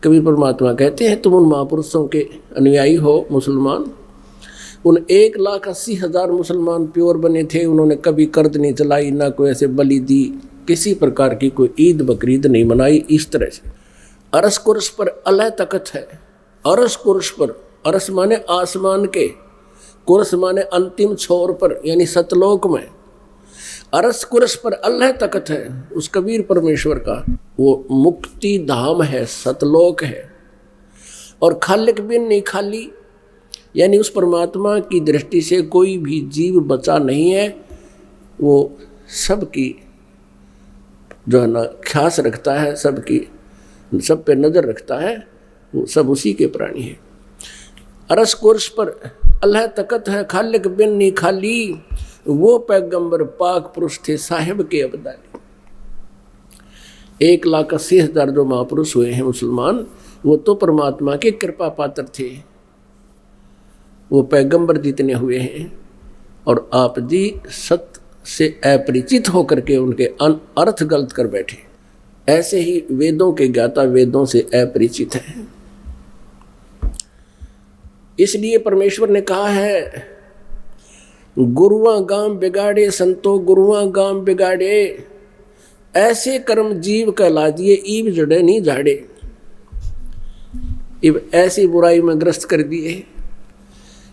कबीर परमात्मा कहते हैं तुम उन महापुरुषों के अनुयायी हो मुसलमान, उन 1,80,000 मुसलमान प्योर बने थे, उन्होंने कभी कर्द नहीं चलाई, ना कोई ऐसे बलि दी, किसी प्रकार की कोई ईद बकरीद नहीं मनाई इस तरह से। अरस कुर्स पर अल्लाह तकत है, अरस कुर्स पर, अरस माने आसमान के, कुर्स माने अंतिम छोर पर यानी सतलोक में। अरस कुर्स पर अल्लाह तकत है, उस कबीर परमेश्वर का वो मुक्ति धाम है, सतलोक है। और खालिक बिन नहीं खाली, यानी उस परमात्मा की दृष्टि से कोई भी जीव बचा नहीं है। वो सबकी जो है ना ख्यास रखता है, सबकी सब पे नज़र रखता है, वो सब उसी के प्राणी है। अरस कुर्स पर अल्लाह तकत है, खालिक बिन नहीं खाली, वो पैगंबर पाक पुरुष थे साहिब के अब्दाली। 1,80,000 जो महापुरुष हुए हैं मुसलमान, वो तो परमात्मा के कृपा पात्र थे, वो पैगंबर जितने हुए हैं। और आप जी सत्य से अपरिचित होकर के उनके अर्थ गलत कर बैठे। ऐसे ही वेदों के ज्ञाता वेदों से अपरिचित हैं। इसलिए परमेश्वर ने कहा है, गुरुआ गांव बिगाड़े संतो गुरुआ गांव बिगाड़े, ऐसे कर्म जीव कहला दिए ईब जड़े नहीं झाड़े। इब ऐसी बुराई में ग्रस्त कर दिए।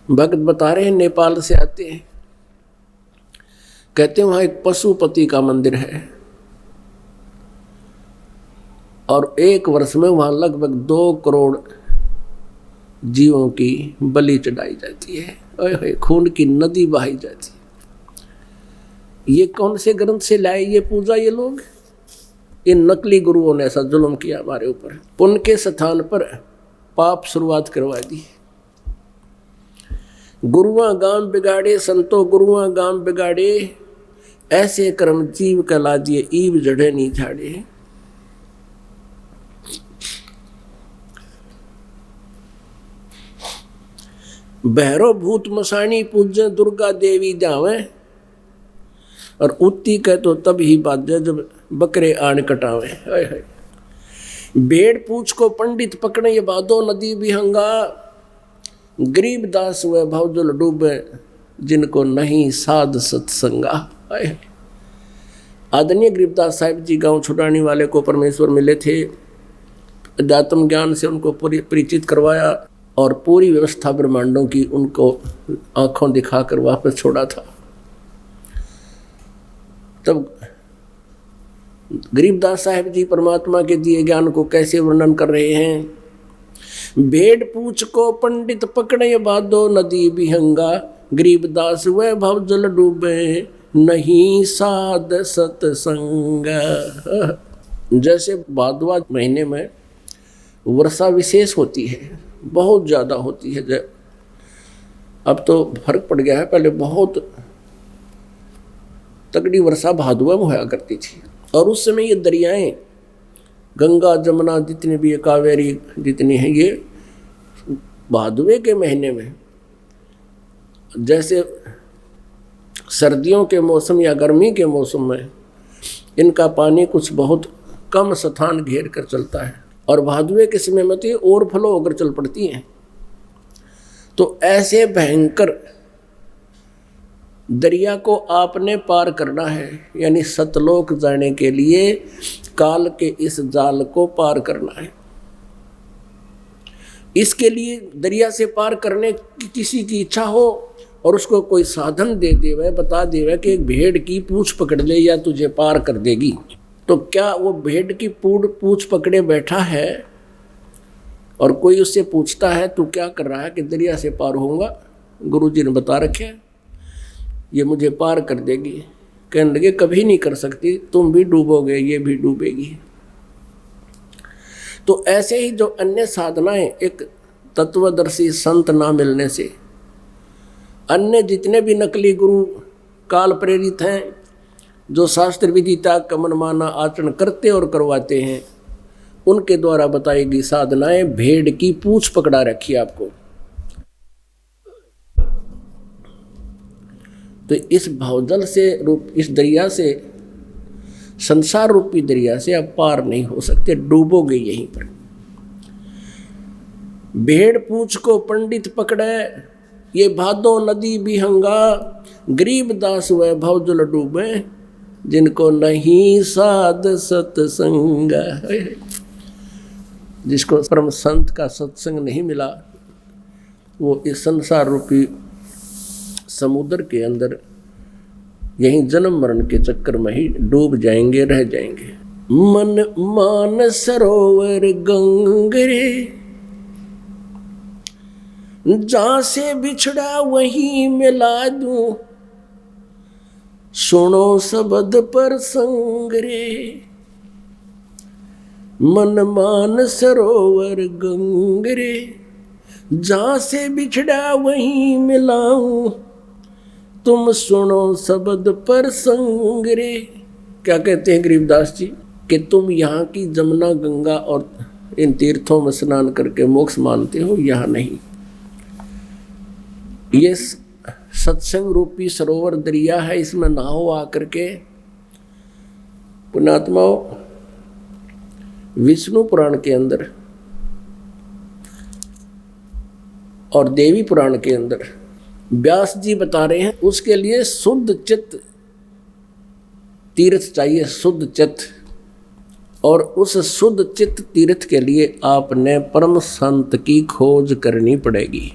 भक्त बता रहे हैं नेपाल से आते हैं, कहते हैं वहां एक पशुपति का मंदिर है और 1 वर्ष में वहां लगभग 2 करोड़ जीवों की बलि चढ़ाई जाती है। ओए खून की नदी बहाई जाती है। ये कौन से ग्रंथ से लाए ये पूजा? ये लोग, इन नकली गुरुओं ने ऐसा जुल्म किया हमारे ऊपर। पुण्य के स्थान पर पाप शुरुआत करवा दी। गुरुआ गांव बिगाड़े संतो गुरुआ गांव बिगाड़े, ऐसे कर्म जीव कहला दिए ईब जड़े नहीं झाड़े। बहरो भूत मसाणी पूज्य दुर्गा देवी जावे, और उत्ती कह तो तब ही बाजे जब बकरे आन कटावे। भेड़ पूछ को पंडित पकड़े ये बादो नदी विहंगा, गरीब दास हुए भवजल डूबे जिनको नहीं साध सत्संगा। आदरणीय गरीबदास साहिब जी गांव छुड़ाने वाले को परमेश्वर मिले थे, अध्यात्म ज्ञान से उनको परिचित करवाया और पूरी व्यवस्था ब्रह्मांडों की उनको आंखों दिखाकर वापस छोड़ा था। तब गरीबदास साहिब जी परमात्मा के दिए ज्ञान को कैसे वर्णन कर रहे हैं। भेड़ पूछ को पंडित पकड़े बादो नदी विहंगा, गरीबदास वह भव जल डूबे नहीं साध सत्संग। जैसे भादवा महीने में वर्षा विशेष होती है, बहुत ज़्यादा होती है। अब तो फर्क पड़ गया है, पहले बहुत तगड़ी वर्षा भादुआ में होया करती थी। और उस समय ये दरियाएं गंगा जमुना जितने भी कावेरी जितनी हैं, ये भादुए के महीने में, जैसे सर्दियों के मौसम या गर्मी के मौसम में इनका पानी कुछ बहुत कम स्थान घेर कर चलता है, और भादुए के समय में तो ये ओवरफ्लो होकर चल पड़ती हैं। तो ऐसे भयंकर दरिया को आपने पार करना है, यानी सतलोक जाने के लिए काल के इस जाल को पार करना है। इसके लिए दरिया से पार करने की किसी की इच्छा हो और उसको कोई साधन दे देवे, बता देवे कि एक भेड़ की पूंछ पकड़ ले या तुझे पार कर देगी, तो क्या वो भेड़ की पूंछ पकड़े बैठा है और कोई उससे पूछता है तू क्या कर रहा है कि दरिया से पार होऊंगा? गुरुजी ने बता रखे ये मुझे पार कर देगी। कहने लगे कभी नहीं कर सकती, तुम भी डूबोगे, ये भी डूबेगी। तो ऐसे ही जो अन्य साधनाएं, एक तत्वदर्शी संत ना मिलने से, अन्य जितने भी नकली गुरु काल प्रेरित हैं, जो शास्त्र विधि त्याग का मनमाना आचरण करते और करवाते हैं, उनके द्वारा बताई गई साधनाएं भेड़ की पूंछ पकड़ा रखी आपको। तो इस भावजल से इस दरिया से, संसार रूपी दरिया से आप पार नहीं हो सकते, डूबोगे यहीं पर। भेड़ पूंछ को पंडित पकड़े ये भादो नदी विहंगा, गरीब दास वह भवजल डूबे। जिनको नहीं साध सत्संग, जिसको परम संत का सत्संग नहीं मिला, वो इस संसार रूपी समुद्र के अंदर यहीं जन्म मरण के चक्कर में ही डूब जाएंगे, रह जाएंगे। मन मान सरोवर गंगरे, जहां से बिछड़ा वहीं मिला दूं, सुनो शब्द पर संग रे। मन मान सरोवर गंगरे, जहां से बिछड़ा वहीं मिलाऊं, तुम सुनो शब्द पर संग रे। क्या कहते हैं गरीबदास जी कि तुम यहाँ की जमुना गंगा और इन तीर्थों में स्नान करके मोक्ष मानते हो, यहाँ नहीं। ये सत्संग रूपी सरोवर दरिया है, इसमें नहाओ आकर के। पुण्यात्माओं, विष्णु पुराण के अंदर और देवी पुराण के अंदर व्यास जी बता रहे हैं, उसके लिए शुद्ध चित्त तीर्थ चाहिए, शुद्ध चित्त। और उस शुद्ध चित्त तीर्थ के लिए आपने परम संत की खोज करनी पड़ेगी।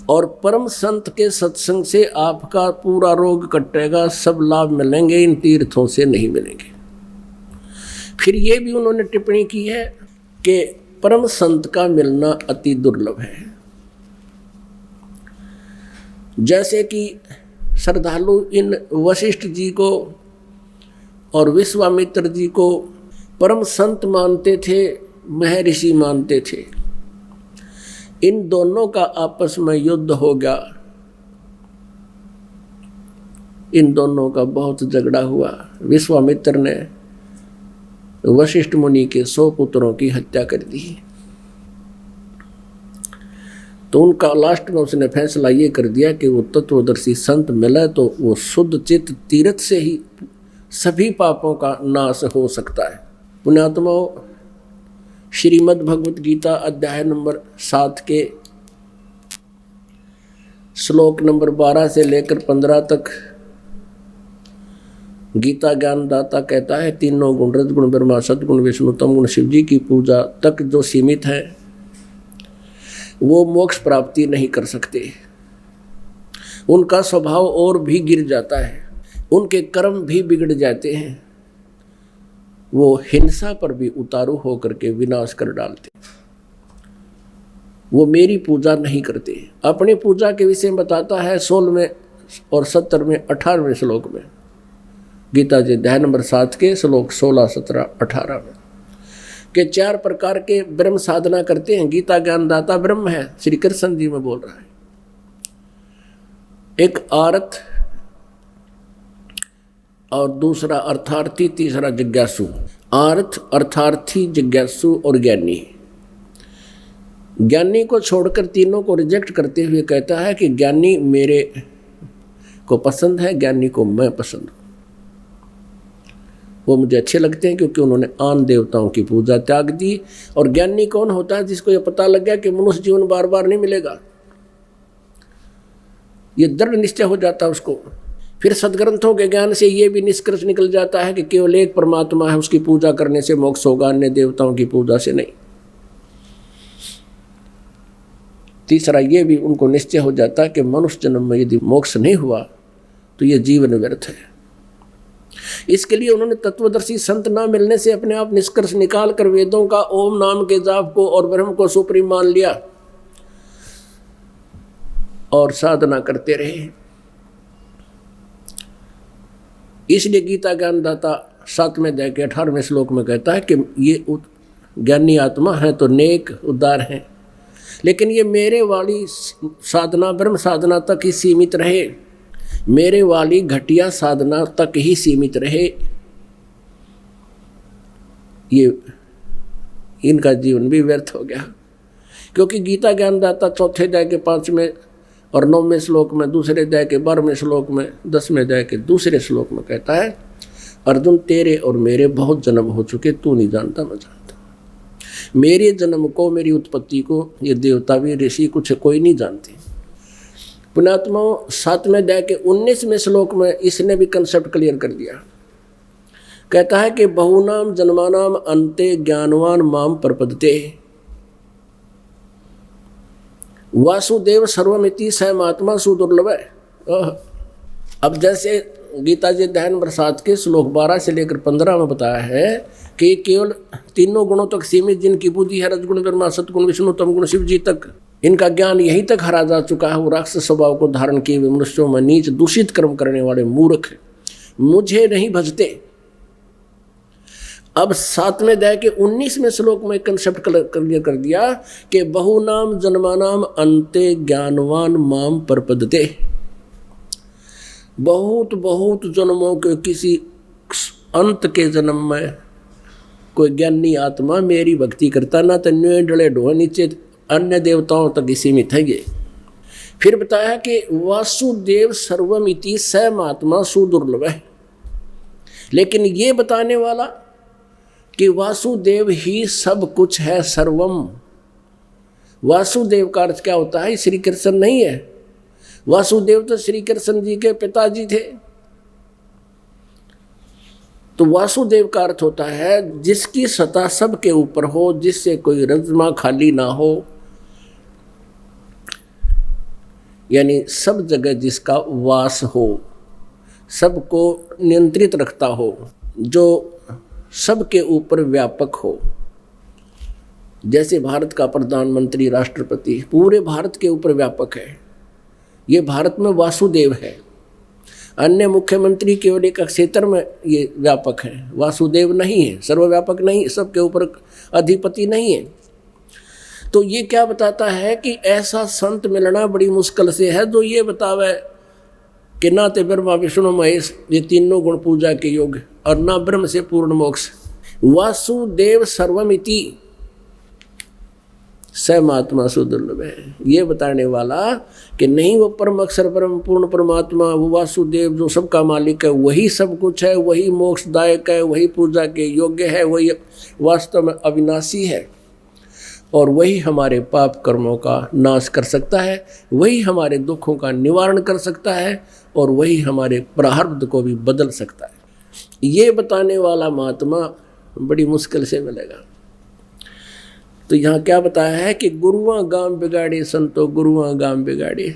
और परम संत के सत्संग से आपका पूरा रोग कटेगा, सब लाभ मिलेंगे, इन तीर्थों से नहीं मिलेंगे। फिर ये भी उन्होंने टिप्पणी की है कि परम संत का मिलना अति दुर्लभ है। जैसे कि श्रद्धालु इन वशिष्ठ जी को और विश्वामित्र जी को परम संत मानते थे, महर्षि मानते थे। इन दोनों का आपस में युद्ध हो गया, इन दोनों का बहुत झगड़ा हुआ। विश्वामित्र ने वशिष्ठ मुनि के 100 पुत्रों की हत्या कर दी। तो उनका लास्ट में उसने फैसला ये कर दिया कि वो तत्वदर्शी संत मिले तो वो शुद्ध चित्त तीर्थ से ही सभी पापों का नाश हो सकता है। पुण्यात्माओं, श्रीमद् भगवत गीता अध्याय नंबर 7 के श्लोक नंबर 12 से लेकर 15 तक गीता ज्ञानदाता कहता है, तीनों गुण रजगुण ब्रह्मा सद्गुण विष्णु तम गुण शिव जी की पूजा तक जो सीमित है वो मोक्ष प्राप्ति नहीं कर सकते। उनका स्वभाव और भी गिर जाता है, उनके कर्म भी बिगड़ जाते हैं, वो हिंसा पर भी उतारू होकर के विनाश कर डालते। वो मेरी पूजा नहीं करते। अपनी पूजा के विषय में बताता है 16वें और 17वें 18वें श्लोक में, गीता जी अध्याय नंबर 7 के श्लोक 16, 17, 18 में के 4 प्रकार के ब्रह्म साधना करते हैं। गीता ज्ञानदाता ब्रह्म है, श्री कृष्ण जी में बोल रहा है। एक आरत और दूसरा अर्थार्थी, तीसरा जिज्ञासु। आर्थ, अर्थार्थी, जिज्ञासु और ज्ञानी। ज्ञानी को छोड़कर तीनों को रिजेक्ट करते हुए कहता है कि ज्ञानी मेरे को पसंद है, ज्ञानी को मैं पसंद हूँ। वो मुझे अच्छे लगते हैं क्योंकि उन्होंने आन देवताओं की पूजा त्याग दी। और ज्ञानी कौन होता है? जिसको ये पता लग गया कि मनुष्य जीवन बार बार नहीं मिलेगा, ये दृढ़ निश्चय हो जाता है उसको। फिर सदग्रंथों के ज्ञान से ये भी निष्कर्ष निकल जाता है कि केवल एक परमात्मा है, उसकी पूजा करने से मोक्ष होगा, अन्य देवताओं की पूजा से नहीं। तीसरा ये भी उनको निश्चय हो जाता है कि मनुष्य जन्म में यदि मोक्ष नहीं हुआ तो ये जीवन व्यर्थ है। इसके लिए उन्होंने तत्वदर्शी संत ना मिलने से अपने आप निष्कर्ष निकाल कर वेदों का ओम नाम के जाप को और ब्रह्म को सुप्रीम मान लिया और साधना करते रहे। इसलिए गीता ज्ञानदाता 7वें अध्याय के 18वें श्लोक में कहता है कि ये ज्ञानी आत्मा है तो नेक उदार हैं, लेकिन ये मेरे वाली साधना ब्रह्म साधना तक ही सीमित रहे, मेरे वाली घटिया साधना तक ही सीमित रहे। ये इनका जीवन भी व्यर्थ हो गया। क्योंकि गीता ज्ञानदाता 4थे अध्याय के 5वें और 9वें श्लोक में, दूसरे अध्याय के 12वें श्लोक में, 10वें अध्याय के दूसरे श्लोक में कहता है, अर्जुन तेरे और मेरे बहुत जन्म हो चुके, तू नहीं जानता मैं जानता। मेरे जन्म को, मेरी उत्पत्ति को ये देवता भी ऋषि कुछ कोई नहीं जानते। पुण्यात्माओं 7वें अध्याय के 19वें श्लोक में इसने भी कंसेप्ट क्लियर कर दिया। कहता है कि बहुनाम जन्मानाम अंते ज्ञानवान माम प्रपद्यते वासुदेव सर्वमिति स महात्मा सुदुर्लभ है। अब जैसे गीता जी अध्याय नंबर 7 के श्लोक 12 से लेकर 15 में बताया है कि केवल तीनों गुणों तक सीमित जिनकी बुद्धि है, रजगुण ब्रह्मा सतगुण विष्णु तम गुण शिव जी तक, इनका ज्ञान यहीं तक हरा जा चुका है। वो राक्षस स्वभाव को धारण किए हुए मनुष्यों में नीच दूषित कर्म करने वाले मूर्ख मुझे नहीं भजते। अब 7वें अध्याय के 19वें श्लोक में कंसेप्ट क्लियर कर दिया कि बहुनाम जन्मानाम अंते ज्ञानवान माम प्रपद्यते। बहुत बहुत जन्मों के किसी अंत के जन्म में कोई ज्ञानी आत्मा मेरी भक्ति करता ना तो डले ढो नीचे अन्य देवताओं तक ही सीमित है ये। फिर बताया कि वासुदेव सर्वमिति स महात्मा सुदुर्लभ है। लेकिन ये बताने वाला कि वासुदेव ही सब कुछ है, सर्वम। वासुदेव का अर्थ क्या होता है? श्री कृष्ण नहीं है। वासुदेव तो श्री कृष्ण जी के पिताजी थे। तो वासुदेव का अर्थ होता है जिसकी सत्ता सबके ऊपर हो, जिससे कोई रज्मा खाली ना हो, यानी सब जगह जिसका वास हो, सबको नियंत्रित रखता हो, जो सबके ऊपर व्यापक हो। जैसे भारत का प्रधानमंत्री, राष्ट्रपति पूरे भारत के ऊपर व्यापक है, ये भारत में वासुदेव है। अन्य मुख्यमंत्री केवल एक क्षेत्र में ये व्यापक है, वासुदेव नहीं है, सर्वव्यापक नहीं, सबके ऊपर अधिपति नहीं है। तो ये क्या बताता है कि ऐसा संत मिलना बड़ी मुश्किल से है जो ये बतावे कि ना ते ब्रह्मा विष्णु महेश ये तीनों गुण पूजा के योग्य और ना ब्रह्म से पूर्ण मोक्ष। वासुदेव सर्वमिति स महात्मा सुदुर्लभ है, ये बताने वाला कि नहीं वो परम अक्षर परम पूर्ण परमात्मा, वो वासुदेव जो सबका मालिक है, वही सब कुछ है, वही मोक्षदायक है, वही पूजा के योग्य है, वही वास्तव में अविनाशी है और वही हमारे पाप कर्मों का नाश कर सकता है, वही हमारे दुखों का निवारण कर सकता है और वही हमारे प्रारब्ध को भी बदल सकता है। ये बताने वाला महात्मा बड़ी मुश्किल से मिलेगा। तो यहाँ क्या बताया है कि गुरुआ गाम बिगाड़े संतो गुरुआ गाम बिगाड़े,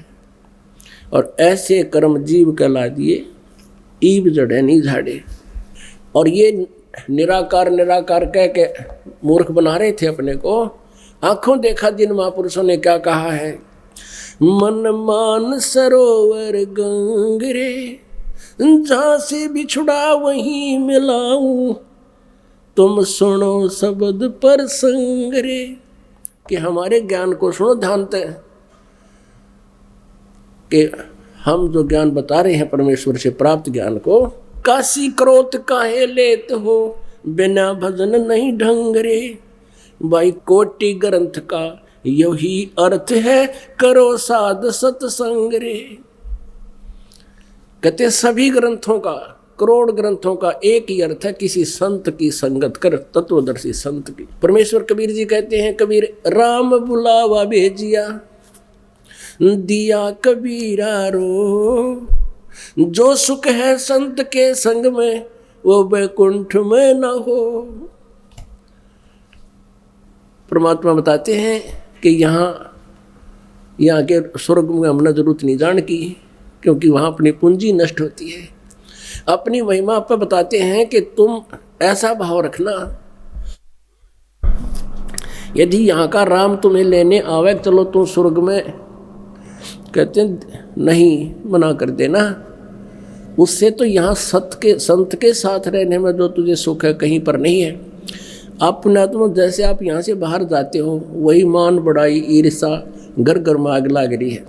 और ऐसे कर्म जीव कहला दिए ईब जड़े नहीं झाड़े। और ये निराकार निराकार कह के मूर्ख बना रहे थे अपने को। आंखों देखा जिन महापुरुषों ने क्या कहा है, मन मान सरोवर गंगरे, जहाँ से बिछुड़ा वहीं मिलाऊं, तुम सुनो शब्द पर संगरे। कि हमारे ज्ञान को सुनो ध्यान से, कि हम जो ज्ञान बता रहे हैं परमेश्वर से प्राप्त ज्ञान को, काशी क्रोध काहे लेत हो, बिना भजन नहीं ढंगरे। भाई कोटि ग्रंथ का यही अर्थ है, करो साध सत्संग रे। कहते सभी ग्रंथों का, करोड़ ग्रंथों का एक ही अर्थ है, किसी संत की संगत कर, तत्वदर्शी संत की। परमेश्वर कबीर जी कहते हैं, कबीर राम बुलावा भेजिया दिया कबीरा रो, जो सुख है संत के संग में वो वैकुंठ में न हो। परमात्मा बताते हैं कि यहाँ के स्वर्ग में हमने जरूरत नहीं जान की, क्योंकि वहाँ अपनी पूंजी नष्ट होती है। अपनी महिमा पर बताते हैं कि तुम ऐसा भाव रखना, यदि यहाँ का राम तुम्हें लेने आवे, चलो तुम स्वर्ग में, कहते नहीं, मना कर देना। उससे तो यहाँ संत के साथ रहने में जो तुझे सुख है कहीं पर नहीं है। आप पुण्यात्मा जैसे आप यहाँ से बाहर जाते हो, वही मान बढ़ाई ईर्षा घर घर में आग लाग रही है।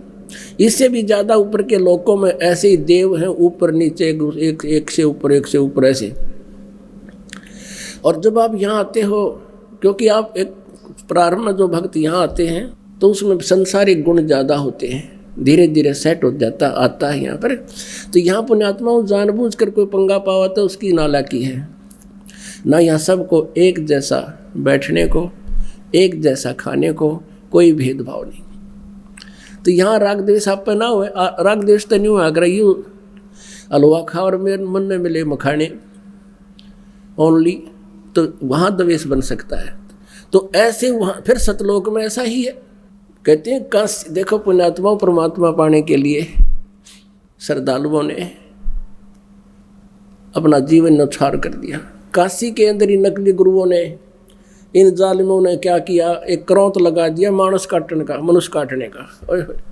इससे भी ज़्यादा ऊपर के लोकों में ऐसे ही देव हैं, ऊपर नीचे एक से ऊपर ऐसे। और जब आप यहाँ आते हो, क्योंकि आप एक प्रारंभ में जो भक्त यहाँ आते हैं तो उसमें संसारिक गुण ज़्यादा होते हैं, धीरे धीरे सेट हो जाता आता है यहाँ पर। तो यहाँ पुण्यात्माओं जानबूझ कर कोई पंगा पावा तो उसकी नालायकी है ना। यहाँ सबको एक जैसा बैठने को, एक जैसा खाने को, कोई भेदभाव नहीं। तो यहाँ राग द्वेष आप पे ना हुए, राग द्वेष तो नहीं हुआ। अगर यू हलवा खा और मेरे मन में मिले मखाने ओनली, तो वहाँ द्वेष बन सकता है। तो ऐसे वहाँ फिर सतलोक में ऐसा ही है। कहते हैं काशी, देखो पुण्यात्मा परमात्मा पाने के लिए श्रद्धालुओं ने अपना जीवन न्यौछावर कर दिया। काशी के अंदर ही नकली गुरुओं ने, इन जालिमों ने क्या किया, एक क्रोंत लगा दिया मानस काटने का, मनुष्य काटने का,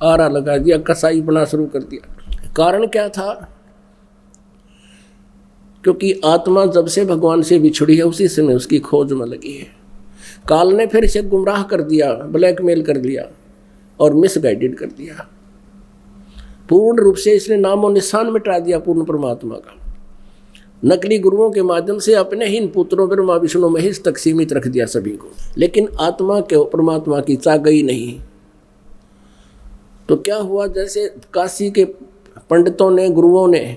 आरा लगा दिया, कसाई बना शुरू कर दिया। कारण क्या था? क्योंकि आत्मा जब से भगवान से बिछड़ी है उसी समय उसकी खोज में लगी है। काल ने फिर इसे गुमराह कर दिया, ब्लैकमेल कर दिया और मिसगाइडेड कर दिया। पूर्ण रूप से इसने नामो निशान मिटा दिया पूर्ण परमात्मा का। नकली गुरुओं के माध्यम से अपने ही पुत्रों ब्रह्मा विष्णु महेश तक सीमित रख दिया सभी को, लेकिन आत्मा के परमात्मा की चा गई नहीं। तो क्या हुआ, जैसे काशी के पंडितों ने, गुरुओं ने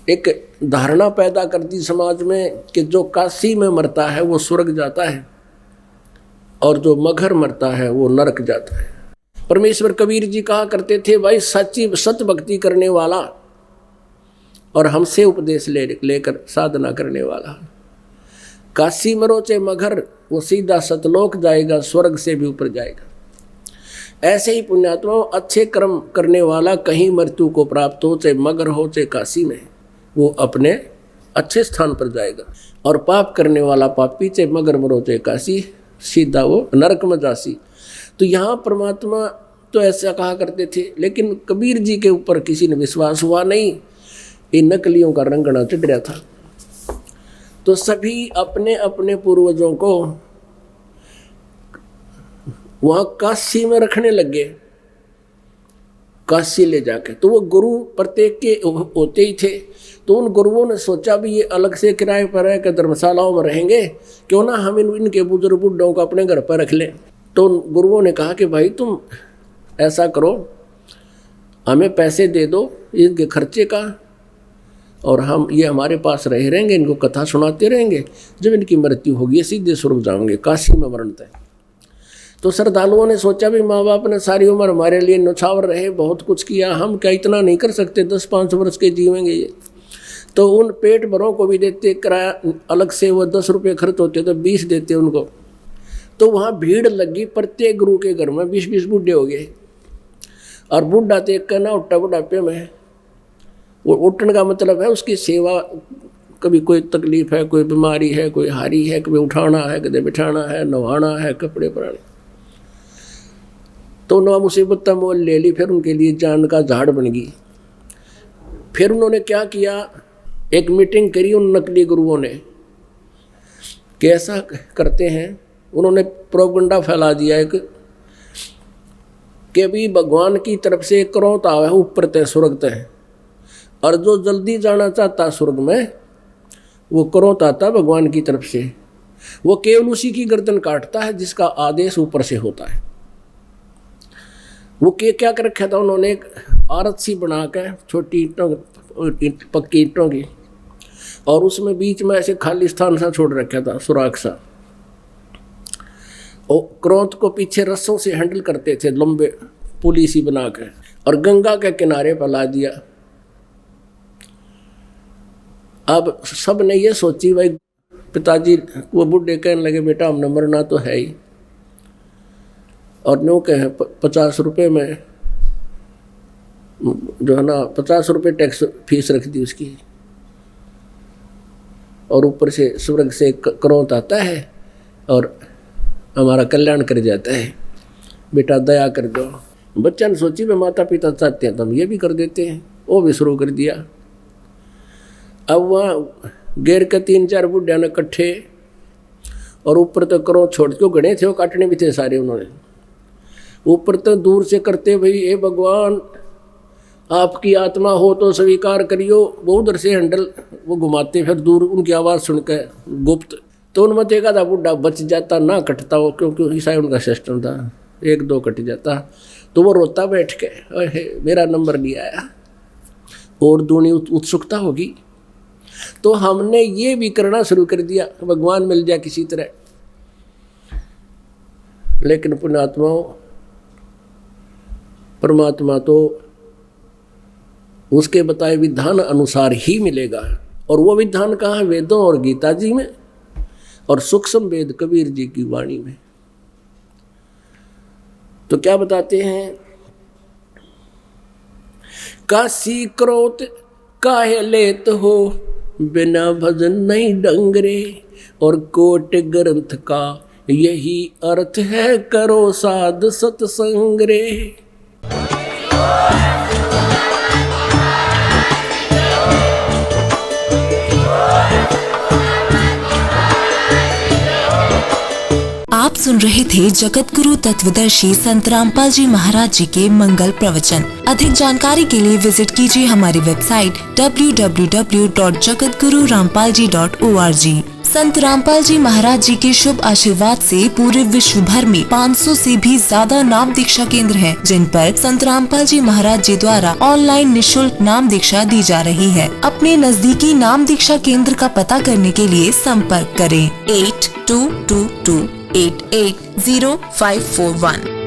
एक धारणा पैदा कर दी समाज में कि जो काशी में मरता है वो स्वर्ग जाता है और जो मगहर मरता है वो नरक जाता है। परमेश्वर कबीर जी कहा करते थे, भाई सच्ची सत भक्ति करने वाला और हमसे उपदेश लेकर साधना करने वाला, काशी मरो चाहे मगहर, वो सीधा सतलोक जाएगा, स्वर्ग से भी ऊपर जाएगा। ऐसे ही पुण्यात्माओं, अच्छे कर्म करने वाला कहीं मृत्यु को प्राप्त हो, चाहे मगहर हो चाहे काशी में, वो अपने अच्छे स्थान पर जाएगा। और पाप करने वाला पापी चाहे मगहर मरो चाहे काशी, सीधा वो नरक में जासी। तो यहाँ परमात्मा तो ऐसा कहा करते थे, लेकिन कबीर जी के ऊपर किसी ने विश्वास हुआ नहीं। इन नकलियों का रंगना चढ़ रहा था। तो सभी अपने अपने पूर्वजों को वहाँ काशी में रखने लगे, काशी ले जाके। तो वो गुरु प्रत्येक के होते ही थे। तो उन गुरुओं ने सोचा भी ये अलग से किराए पर रह कर धर्मशालाओं में रहेंगे, क्यों ना हम इनके बुजुर्ग बुढ़ों को अपने घर पर रख लें। तो उन गुरुओं ने कहा कि भाई तुम ऐसा करो, हमें पैसे दे दो इनके खर्चे का, और हम ये हमारे पास रहेंगे, इनको कथा सुनाते रहेंगे। जब इनकी मृत्यु होगी सीधे स्वर्ग जाएंगे, काशी में मरण तय। तो श्रद्धालुओं ने सोचा भी माँ बाप ने सारी उम्र हमारे लिए न्यौछावर रहे, बहुत कुछ किया, हम क्या इतना नहीं कर सकते, 10-5 वर्ष के जीवेंगे ये। तो उन पेट भरों को भी देते किराया अलग से, वो 10 रुपये खर्च होते तो 20 देते उनको। तो वहाँ भीड़ लगी, प्रत्येक गुरु के घर में 20-20 बूढ़े हो गए। और बूढ़ा तो एक कहना उठा बुढ़ापे में, वो उठने का मतलब है उसकी सेवा, कभी कोई तकलीफ है, कोई बीमारी है, कोई हारी है, कभी उठाना है, कभी बिठाना है, नहाना है, कपड़े पहनाने। तो नवा मुसीबत मोल ले ली, फिर उनके लिए जान का झाड़ बन गई। फिर उन्होंने क्या किया, एक मीटिंग करी उन नकली गुरुओं ने कि ऐसा करते हैं। उन्होंने प्रोपगंडा फैला दिया एक कि भी भगवान की तरफ से एक क्रोध आवा है ऊपर तय स्वर्ग तय, और जो जल्दी जाना चाहता स्वर्ग में वो क्रोध आता भगवान की तरफ से, वो केवल उसी की गर्दन काटता है जिसका आदेश ऊपर से होता है। वो क्या कर रखा था उन्होंने, एक आरत सी बना कर छोटी ईंटों, पक्की ईंटों की, और उसमें बीच में ऐसे खाली स्थान सा छोड़ रखा था, सुराख सा। और क्रोध को पीछे रस्सों से हैंडल करते थे, लंबे पुली सी बना कर, और गंगा के किनारे पर ला दिया। अब सब ने ये सोची, भाई पिताजी वो बूढ़े कहने लगे, बेटा हमने मरना तो है ही, और नो कहे 50 रुपये में जो है ना 50 रुपये टैक्स फीस रख दी उसकी, और ऊपर से स्वर्ग से क्रोध आता है और हमारा कल्याण कर जाता है, बेटा दया कर दो। बच्चा ने सोची वे माता पिता चाहते हैं तो हम ये भी कर देते हैं, वो भी शुरू कर दिया। अब वहाँ गैर के 3-4 बुढ़िया ने इकट्ठे, और ऊपर तो क्रोध छोड़ के गणे थे, वो काटने भी थे सारे। उन्होंने ऊपर तो दूर से करते, भाई हे भगवान आपकी आत्मा हो तो स्वीकार करियो। वो उधर से हैंडल वो घुमाते, फिर दूर उनकी आवाज़ सुनकर गुप्त। तो उनमें देखा था बुढ़ा बच जाता, ना कटता वो, क्योंकि ईसाई उनका सिस्टम था, 1-2 कट जाता। तो वो रोता बैठ के, अरे मेरा नंबर नहीं आया, और दूनी उत्सुकता होगी। तो हमने ये भी करना शुरू कर दिया, भगवान मिल जाए किसी तरह। लेकिन पुण्यात्माओं, परमात्मा तो उसके बताए विधान अनुसार ही मिलेगा। और वो विधान कहाँ है? वेदों और गीता जी में, और सूक्ष्म वेद कबीर जी की वाणी में। तो क्या बताते हैं? काशी क्रोत काहे लेत हो, बिना भजन नहीं डंगरे। और कोट ग्रंथ का यही अर्थ है, करो साध सत्संग रे। आप सुन रहे थे जगत गुरु तत्वदर्शी संत रामपाल जी महाराज जी के मंगल प्रवचन। अधिक जानकारी के लिए विजिट कीजिए हमारी वेबसाइट www.jagatgururampalji.org। संत रामपाल जी महाराज जी के शुभ आशीर्वाद से पूरे विश्व भर में 500 से भी ज्यादा नाम दीक्षा केंद्र हैं, जिन पर संत रामपाल जी महाराज जी द्वारा ऑनलाइन निशुल्क नाम दीक्षा दी जा रही है। अपने नजदीकी नाम दीक्षा केंद्र का पता करने के लिए संपर्क करें 8222880541।